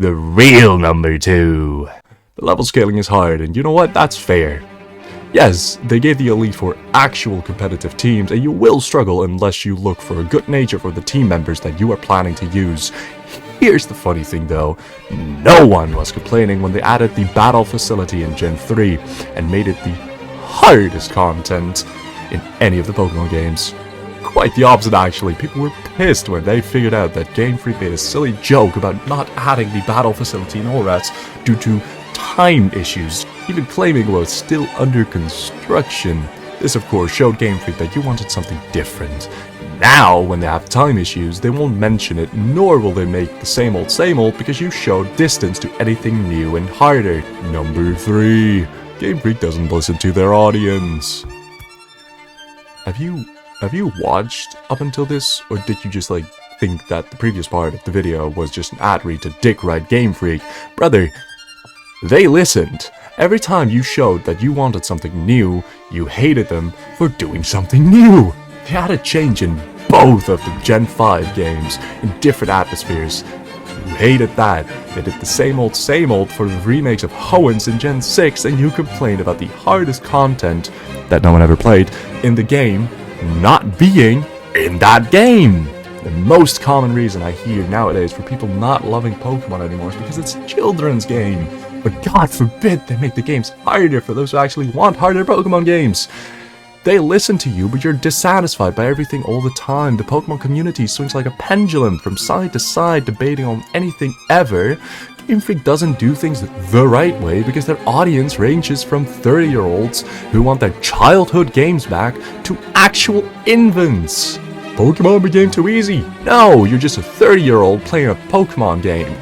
the real number 2. The level scaling is hard, and you know what? That's fair. Yes, they gave the Elite Four actual competitive teams, and you will struggle unless you look for a good nature for the team members that you are planning to use. Here's the funny thing though, no one was complaining when they added the battle facility in Gen 3 and made it the hardest content in any of the Pokemon games. Quite the opposite actually, people were pissed when they figured out that Game Freak made a silly joke about not adding the battle facility in Orats due to time issues, even claiming it was still under construction. This of course showed Game Freak that you wanted something different. Now, when they have time issues, they won't mention it, nor will they make the same old because you showed distance to anything new and harder. Number 3. Game Freak doesn't listen to their audience. Have you watched up until this, or did you just think that the previous part of the video was just an ad read to dick ride Game Freak? Brother, they listened. Every time you showed that you wanted something new, you hated them for doing something new. They had a change in both of the Gen 5 games in different atmospheres. You hated that. They did the same old for the remakes of Hoenns in Gen 6, and you complained about the hardest content that no one ever played in the game not being in that game. The most common reason I hear nowadays for people not loving Pokemon anymore is because it's a children's game. But God forbid they make the games harder for those who actually want harder Pokemon games. They listen to you, but you're dissatisfied by everything all the time. The Pokemon community swings like a pendulum from side to side, debating on anything ever. Game Freak doesn't do things the right way because their audience ranges from 30-year-olds who want their childhood games back to actual infants. Pokemon became too easy. No, you're just a 30-year-old playing a Pokemon game.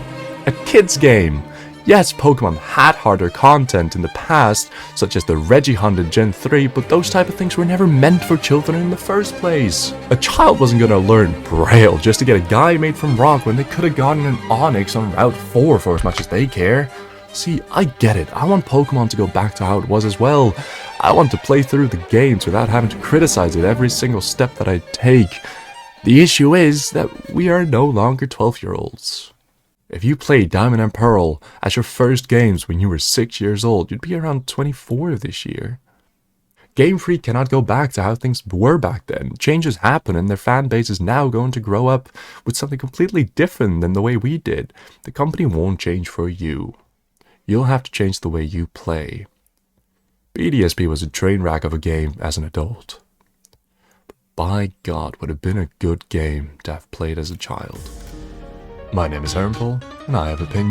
A kid's game. Yes, Pokemon had harder content in the past, such as the Regihunt in Gen 3, but those type of things were never meant for children in the first place. A child wasn't gonna learn Braille just to get a guy made from rock when they could have gotten an Onix on Route 4 for as much as they care. See, I get it. I want Pokemon to go back to how it was as well. I want to play through the games without having to criticize it every single step that I take. The issue is that we are no longer 12-year-olds. If you played Diamond and Pearl as your first games when you were 6 years old, you'd be around 24 this year. Game Freak cannot go back to how things were back then. Changes happen and their fan base is now going to grow up with something completely different than the way we did. The company won't change for you. You'll have to change the way you play. BDSP was a train wreck of a game as an adult. But by God, would have been a good game to have played as a child. My name is Harmful, and I have opinions.